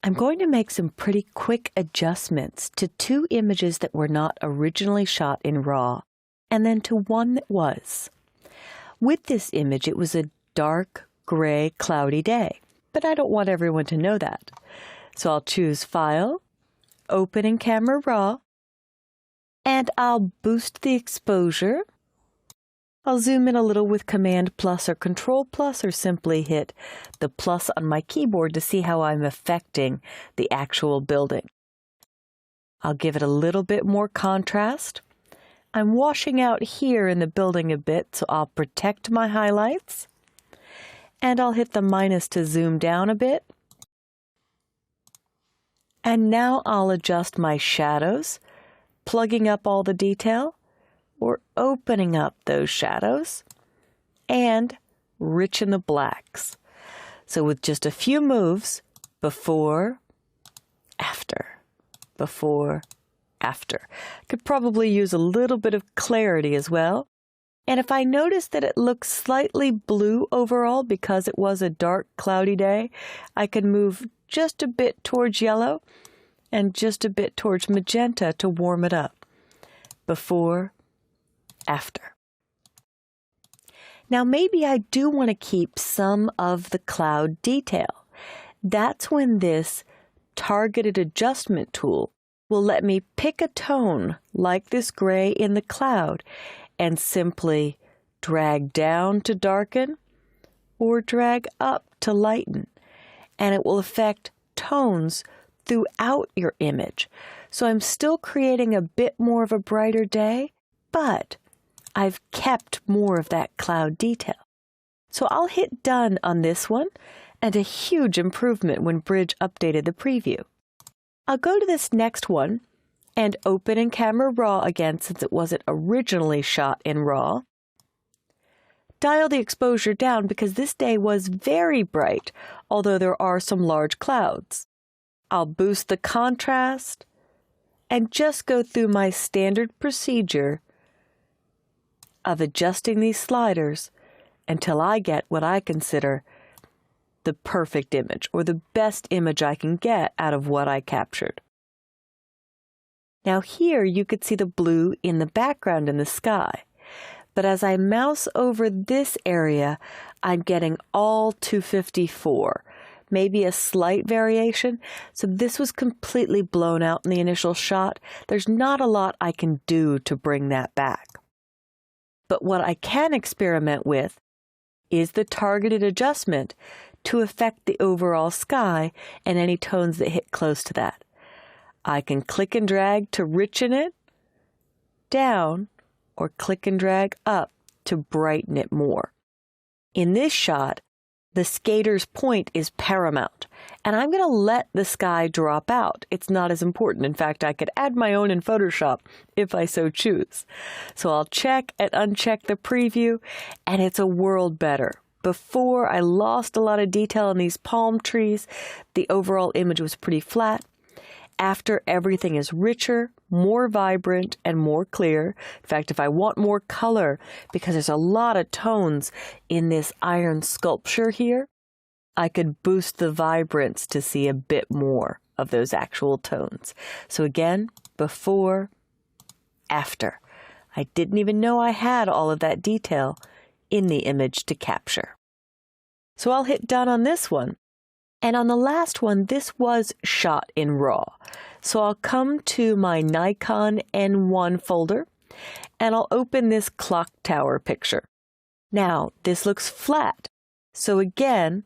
I'm going to make some pretty quick adjustments to two images that were not originally shot in RAW, and then to one that was. With this image, it was a dark, gray, cloudy day, but I don't want everyone to know that. So I'll choose File, Open in Camera Raw, and I'll boost the exposure. I'll zoom in a little with Command plus or Control plus, or simply hit the plus on my keyboard to see how I'm affecting the actual building. I'll give it a little bit more contrast. I'm washing out here in the building a bit, so I'll protect my highlights. And I'll hit the minus to zoom down a bit. And now I'll adjust my shadows, plugging up all the detail, or opening up those shadows, and richen the blacks. So with just a few moves, before, after, before, after. Could probably use a little bit of clarity as well. And if I notice that it looks slightly blue overall because it was a dark, cloudy day, I can move just a bit towards yellow and just a bit towards magenta to warm it up. Before, after. Now maybe I do want to keep some of the cloud detail. That's when this targeted adjustment tool will let me pick a tone like this gray in the cloud and simply drag down to darken or drag up to lighten, and it will affect tones throughout your image. So I'm still creating a bit more of a brighter day, but I've kept more of that cloud detail. So I'll hit done on this one, and a huge improvement when Bridge updated the preview. I'll go to this next one and open in Camera Raw again since it wasn't originally shot in RAW. Dial the exposure down because this day was very bright, although there are some large clouds. I'll boost the contrast and just go through my standard procedure of adjusting these sliders until I get what I consider the perfect image, or the best image I can get out of what I captured. Now here you could see the blue in the background in the sky, but as I mouse over this area, I'm getting all 254, maybe a slight variation. So this was completely blown out in the initial shot. There's not a lot I can do to bring that back. But what I can experiment with is the targeted adjustment to affect the overall sky and any tones that hit close to that. I can click and drag to richen it down, or click and drag up to brighten it more. In this shot, the skater's point is paramount, and I'm going to let the sky drop out. It's not as important. In fact, I could add my own in Photoshop if I so choose. So I'll check and uncheck the preview, and it's a world better. Before, I lost a lot of detail in these palm trees. The overall image was pretty flat. After, everything is richer, more vibrant, and more clear. In fact, if I want more color, because there's a lot of tones in this iron sculpture here, I could boost the vibrance to see a bit more of those actual tones. So again, before, after. I didn't even know I had all of that detail in the image to capture. So I'll hit done on this one. And on the last one, this was shot in RAW. So I'll come to my Nikon N1 folder, and I'll open this clock tower picture. Now, this looks flat. So again,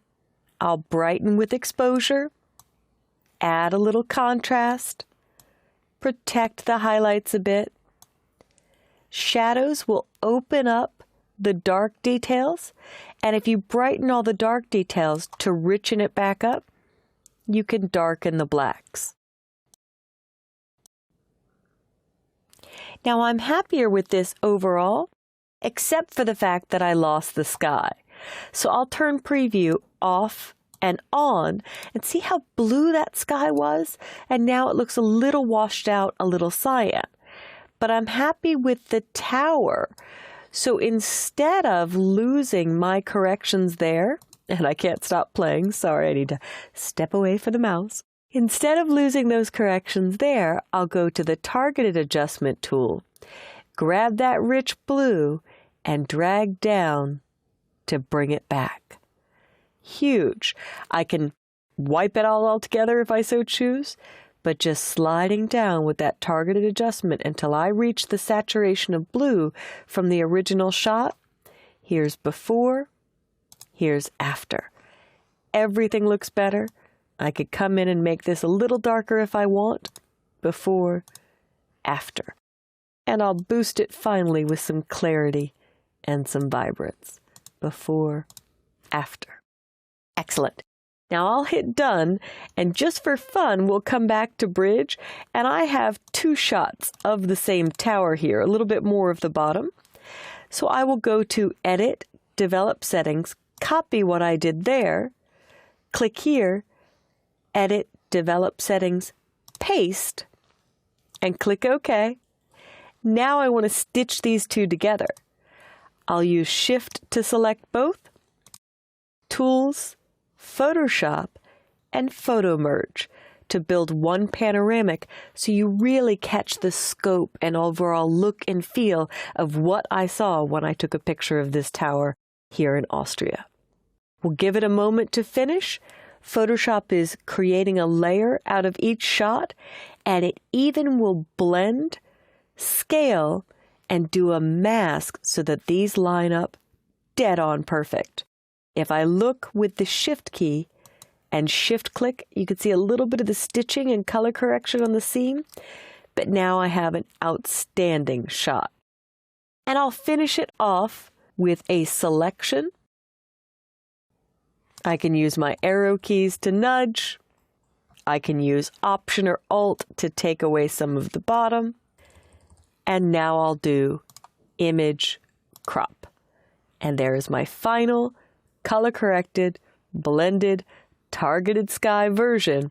I'll brighten with exposure, add a little contrast, protect the highlights a bit. Shadows will open up the dark details, and if you brighten all the dark details to richen it back up, you can darken the blacks. Now I'm happier with this overall, except for the fact that I lost the sky. So I'll turn preview off and on and see how blue that sky was, and now it looks a little washed out, a little cyan. But I'm happy with the tower. So instead of losing my corrections there, and I can't stop playing, sorry, I need to step away from the mouse. Instead of losing those corrections there, I'll go to the targeted adjustment tool, grab that rich blue, and drag down to bring it back. Huge. I can wipe it all altogether if I so choose, but just sliding down with that targeted adjustment until I reach the saturation of blue from the original shot. Here's before, here's after. Everything looks better. I could come in and make this a little darker if I want. Before, after. And I'll boost it finally with some clarity and some vibrance. Before, after. Excellent. Now I'll hit done, and just for fun, we'll come back to bridge, and I have two shots of the same tower here, a little bit more of the bottom. So I will go to Edit, Develop Settings, copy what I did there, click here, Edit, Develop Settings, Paste, and click OK. Now I want to stitch these two together. I'll use Shift to select both, Tools, Photoshop, and Photo Merge to build one panoramic so you really catch the scope and overall look and feel of what I saw when I took a picture of this tower here in Austria. We'll give it a moment to finish. Photoshop is creating a layer out of each shot, and it even will blend, scale, and do a mask so that these line up dead on perfect. If I look with the Shift key and Shift click, you can see a little bit of the stitching and color correction on the seam, but now I have an outstanding shot. And I'll finish it off with a selection. I can use my arrow keys to nudge. I can use Option or Alt to take away some of the bottom. And now I'll do Image Crop. And there is my final color-corrected, blended, targeted sky version.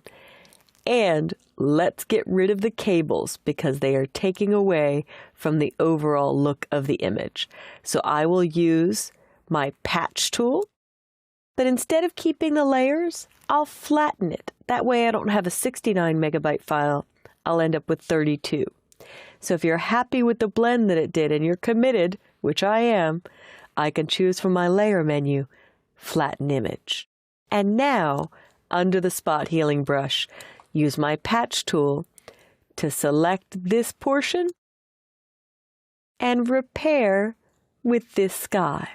And let's get rid of the cables because they are taking away from the overall look of the image. So I will use my patch tool, but instead of keeping the layers, I'll flatten it. That way I don't have a 69 megabyte file. I'll end up with 32. So if you're happy with the blend that it did and you're committed, which I am, I can choose from my layer menu, Flatten Image. And now, under the spot healing brush, use my patch tool to select this portion and repair with this sky.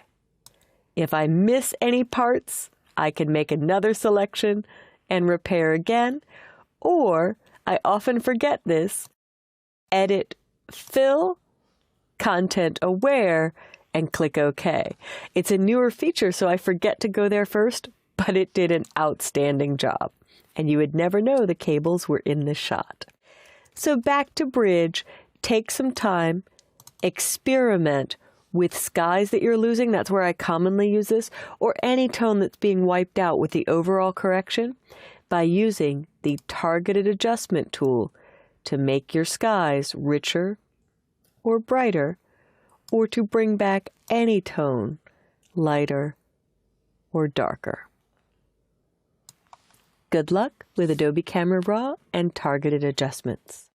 If I miss any parts, I can make another selection and repair again, or I often forget this, Edit, Fill, Content Aware, and click OK. It's a newer feature, so I forget to go there first, but it did an outstanding job. And you would never know the cables were in this shot. So back to bridge, take some time, experiment with skies that you're losing. That's where I commonly use this, or any tone that's being wiped out with the overall correction by using the targeted adjustment tool to make your skies richer or brighter, or to bring back any tone lighter or darker. Good luck with Adobe Camera Raw and targeted adjustments.